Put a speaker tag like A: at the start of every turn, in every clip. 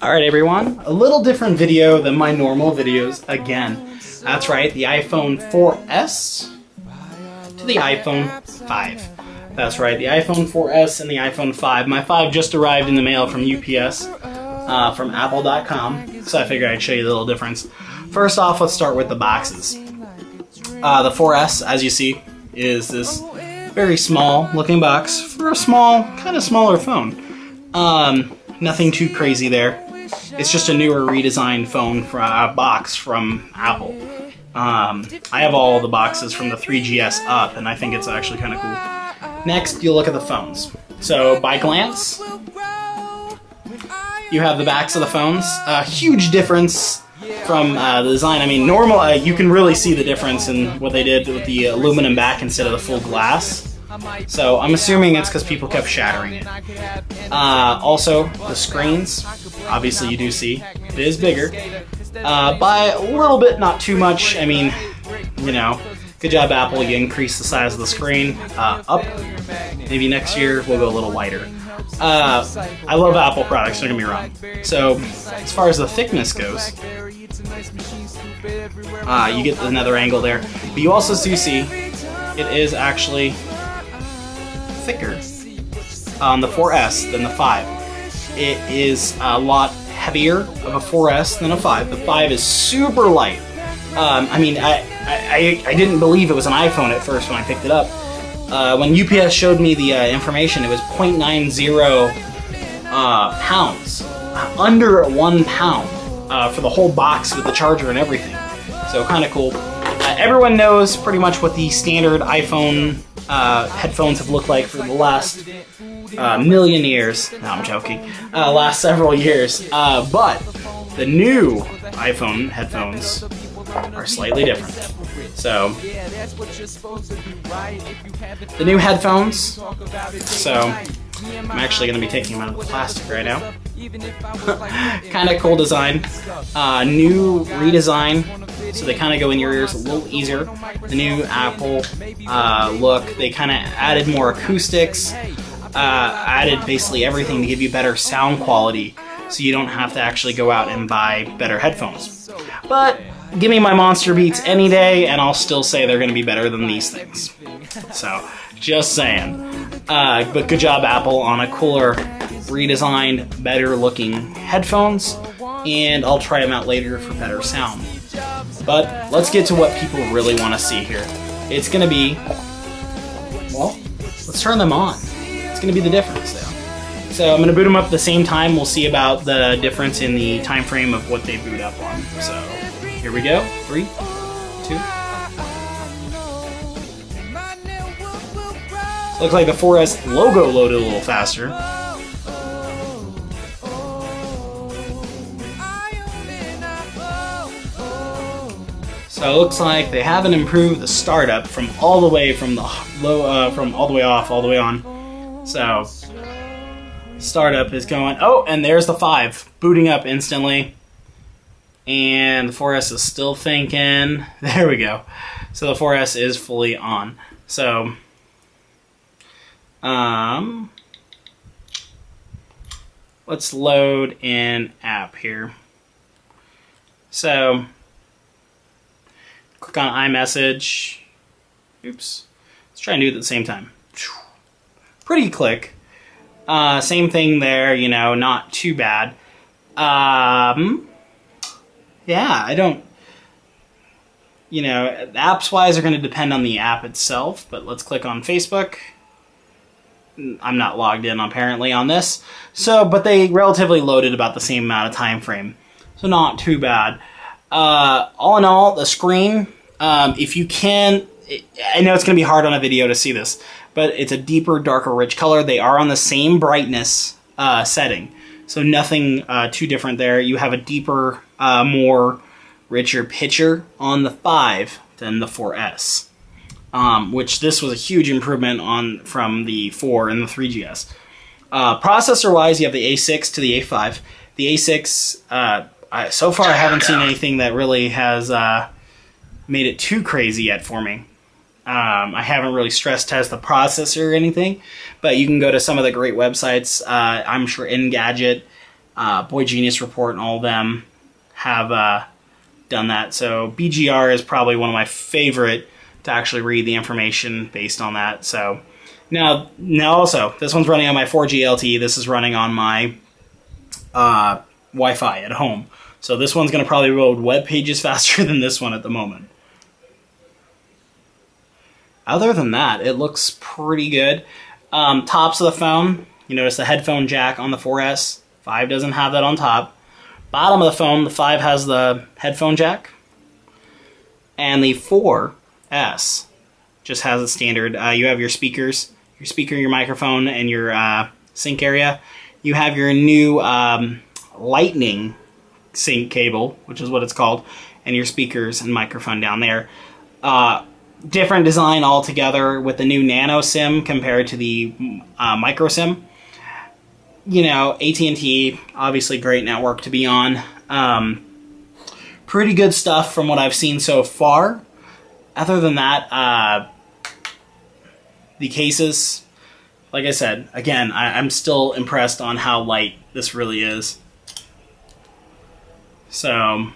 A: Alright everyone, a little different video than my normal videos again. That's right, the iPhone 4S to the iPhone 5. That's right, the iPhone 4S and the iPhone 5. My 5 just arrived in the mail from UPS, from Apple.com, so I figured I'd show you the little difference. First off, let's start with the boxes. The 4S, as you see, is this very small looking box for a small, kind of smaller phone. Nothing too crazy there. It's just a newer redesigned phone for a box from Apple. I have all the boxes from the 3GS up, and I think it's actually kind of cool. Next, you'll look at the phones. So, by glance, you have the backs of the phones. A huge difference from the design. I mean, normal, you can really see the difference in what they did with the aluminum back instead of the full glass. So I'm assuming it's because people kept shattering it. Also, the screens, obviously you do see, it is bigger. By a little bit, not too much. I mean, you know, good job Apple, you increased the size of the screen up. Maybe next year we'll go a little wider. I love Apple products, don't get me wrong. So, as far as the thickness goes, you get another angle there. But you also do see it is actually thicker on the 4S than the 5. It is a lot heavier of a 4S than a 5. The 5 is super light. I mean, I didn't believe it was an iPhone at first when I picked it up. When UPS showed me the information, it was 0.90 pounds, under 1 pound for the whole box with the charger and everything. So kind of cool. Everyone knows pretty much what the standard iPhone headphones have looked like for the last million years. No, I'm joking. Last several years. But the new iPhone headphones are slightly different. So, the new headphones, so I'm actually going to be taking them out of the plastic right now. Kind of cool design. New redesign, so they kind of go in your ears a little easier. The new Apple look, they kind of added more acoustics, added basically everything to give you better sound quality, so you don't have to actually go out and buy better headphones. But give me my monster beats any day, and I'll still say they're going to be better than these things. So, just saying. But good job, Apple, on a cooler, redesigned, better-looking headphones, and I'll try them out later for better sound. But let's get to what people really want to see here. It's going to be, well, let's turn them on. It's going to be the difference, though. So I'm going to boot them up at the same time. We'll see about the difference in the time frame of what they boot up on. So here we go. 3, 2. Looks like the 4S logo loaded a little faster. So it looks like they haven't improved the startup from all the way from the low, from all the way off, all the way on. So startup is going. Oh, and there's the 5 booting up instantly. And the 4S is still thinking. There we go. So the 4S is fully on. So, let's load an app here. So, click on iMessage. Oops. Let's try and do it at the same time. Pretty quick. Same thing there, you know, not too bad. Yeah, I don't, you know, apps-wise are going to depend on the app itself, but let's click on Facebook. I'm not logged in, apparently, on this. So, but they relatively loaded about the same amount of time frame. So not too bad. All in all, the screen, if you can, I know it's going to be hard on a video to see this, but it's a deeper, darker, rich color. They are on the same brightness setting. So nothing too different there. You have a deeper, more richer picture on the 5 than the 4S, which this was a huge improvement on from the 4 and the 3GS. Processor-wise, you have the A6 to the A5. The A6, so far I haven't seen anything that really has made it too crazy yet for me. I haven't really stress tested the processor or anything, but you can go to some of the great websites. I'm sure Engadget, Boy Genius Report and all of them have done that. So BGR is probably one of my favorite to actually read the information based on that. So now also, this one's running on my 4G LTE. This is running on my Wi-Fi at home. So this one's going to probably load web pages faster than this one at the moment. Other than that, it looks pretty good. Tops of the phone, you notice the headphone jack on the 4S. 5 doesn't have that on top. Bottom of the phone, the 5 has the headphone jack. And the 4S just has a standard. You have your speakers, your microphone, and your sync area. You have your new lightning sync cable, which is what it's called, and your speakers and microphone down there. Different design altogether with the new nano SIM compared to the micro SIM. You know, AT&T, obviously great network to be on. Pretty good stuff from what I've seen so far. Other than that, the cases, like I said, again, I'm still impressed on how light this really is. So,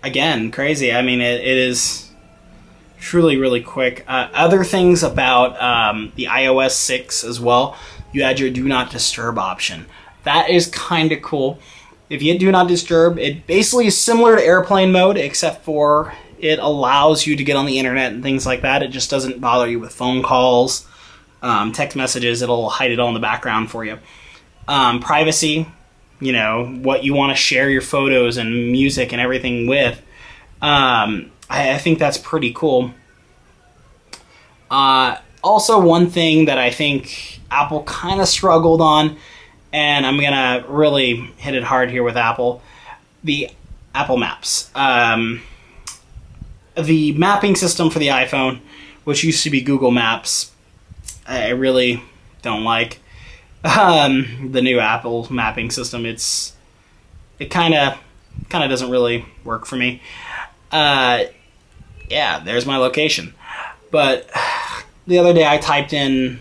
A: again, crazy. I mean, it is truly really quick. Other things about the iOS 6 as well, you add your Do Not Disturb option. That is kind of cool. If you hit Do Not Disturb, it basically is similar to airplane mode, except for it allows you to get on the internet and things like that. It just doesn't bother you with phone calls, text messages. It'll hide it all in the background for you. Privacy, you know, what you want to share your photos and music and everything with. I think that's pretty cool. Also, one thing that I think Apple kind of struggled on, and I'm going to really hit it hard here with Apple, the Apple Maps. The mapping system for the iPhone, which used to be Google Maps, I really don't like. The new Apple mapping system, it kind of doesn't really work for me. Yeah, there's my location. But the other day I typed in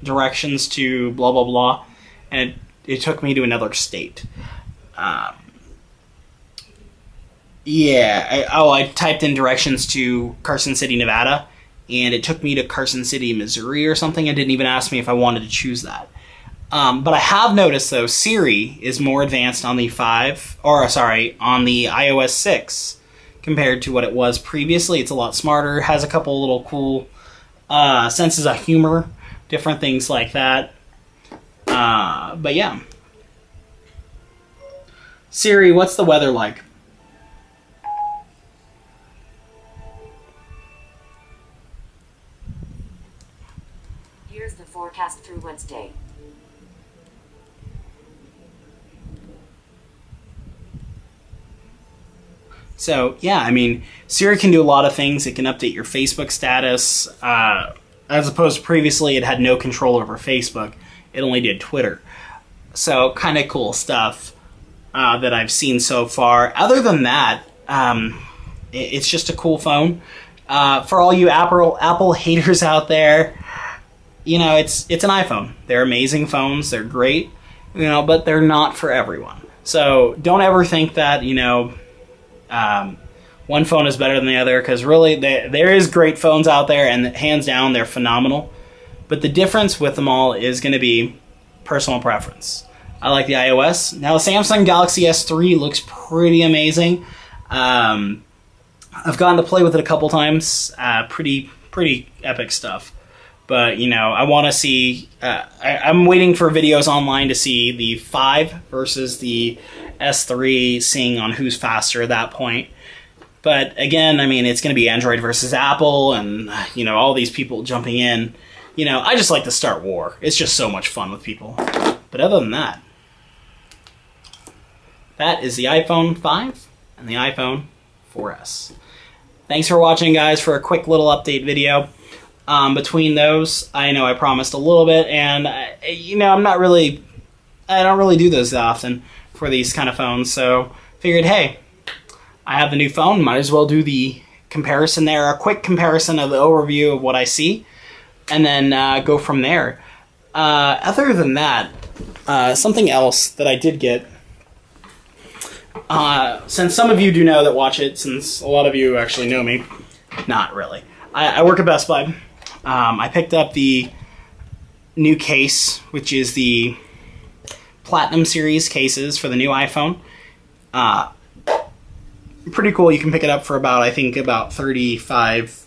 A: directions to blah blah blah, and it took me to another state. I typed in directions to Carson City, Nevada, and it took me to Carson City, Missouri or something. It didn't even ask me if I wanted to choose that. But I have noticed, though, Siri is more advanced on the on the iOS 6 compared to what it was previously. It's a lot smarter, has a couple little cool senses of humor, different things like that. But yeah. Siri, what's the weather like?
B: Here's the forecast through Wednesday.
A: So, yeah, I mean, Siri can do a lot of things. It can update your Facebook status. As opposed to previously, it had no control over Facebook. It only did Twitter. So, kind of cool stuff that I've seen so far. Other than that, it's just a cool phone. For all you Apple haters out there, you know, it's an iPhone. They're amazing phones. They're great, you know, but they're not for everyone. So, don't ever think that, you know, one phone is better than the other, because really there is great phones out there, and hands down they're phenomenal, but the difference with them all is going to be personal preference. I like the iOS. Now the Samsung Galaxy S3 looks pretty amazing. I've gotten to play with it a couple times. Pretty epic stuff. But, you know, I want to see... I'm waiting for videos online to see the 5 versus the S3, seeing on who's faster at that point. But, again, I mean, it's going to be Android versus Apple, and, you know, all these people jumping in. You know, I just like to start war. It's just so much fun with people. But other than that, that is the iPhone 5 and the iPhone 4S. Thanks for watching, guys, for a quick little update video. Between those, I know I promised a little bit, and you know, I don't really do those that often for these kind of phones, so figured, hey, I have the new phone, might as well do the comparison there, a quick comparison of the overview of what I see, and then go from there. Other than that, something else that I did get, since some of you do know that watch it, since a lot of you actually know me, not really. I work at Best Buy. I picked up the new case, which is the Platinum Series cases for the new iPhone. Pretty cool. You can pick it up for about, I think, about 35,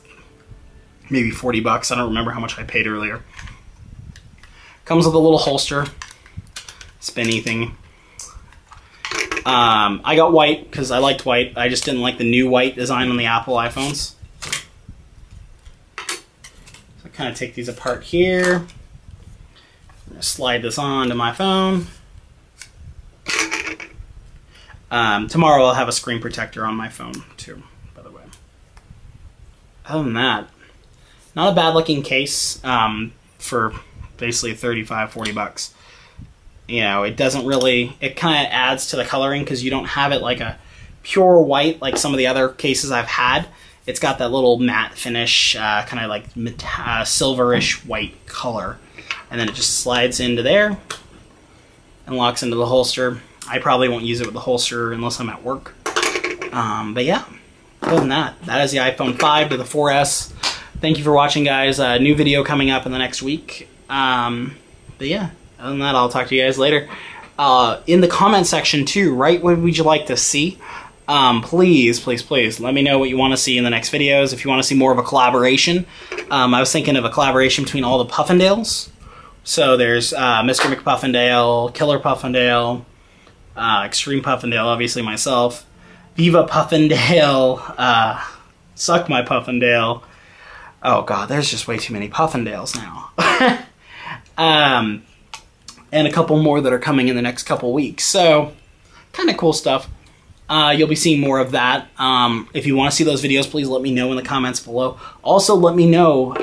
A: maybe 40 bucks. I don't remember how much I paid earlier. Comes with a little holster, spinny thing. I got white because I liked white. I just didn't like the new white design on the Apple iPhones. So I kind of take these apart here. I'm gonna slide this onto my phone. Tomorrow I'll have a screen protector on my phone too, by the way. Other than that, not a bad looking case for basically 35, 40 bucks. You know, it doesn't really, it kind of adds to the coloring because you don't have it like a pure white like some of the other cases I've had. It's got that little matte finish, kind of like silverish white color. And then it just slides into there and locks into the holster. I probably won't use it with the holster unless I'm at work. But yeah, other than that, that is the iPhone 5 to the 4S. Thank you for watching, guys. New video coming up in the next week. But yeah, other than that, I'll talk to you guys later. In the comment section too, write what would you like to see. Please, please, please let me know what you want to see in the next videos. If you want to see more of a collaboration, I was thinking of a collaboration between all the Puffendales. So there's Mr. McPuffendale, Killer Puffendale, Extreme Puffendale, obviously myself, Viva Puffendale, Suck My Puffendale. Oh god, there's just way too many Puffendales now. And a couple more that are coming in the next couple weeks. So, kind of cool stuff. You'll be seeing more of that. If you want to see those videos, please let me know in the comments below. Also, let me know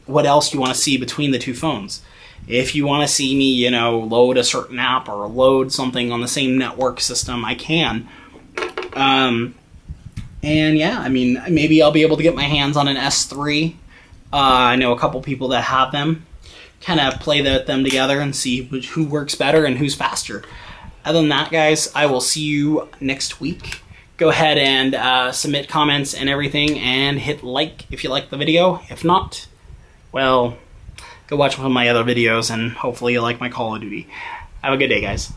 A: what else you want to see between the two phones. If you want to see me, you know, load a certain app or load something on the same network system, I can. And yeah, I mean, maybe I'll be able to get my hands on an S3. I know a couple people that have them. Kind of play them together and see who works better and who's faster. Other than that, guys, I will see you next week. Go ahead and submit comments and everything, and hit like if you like the video. If not, well, go watch one of my other videos, and hopefully you like my Call of Duty. Have a good day, guys.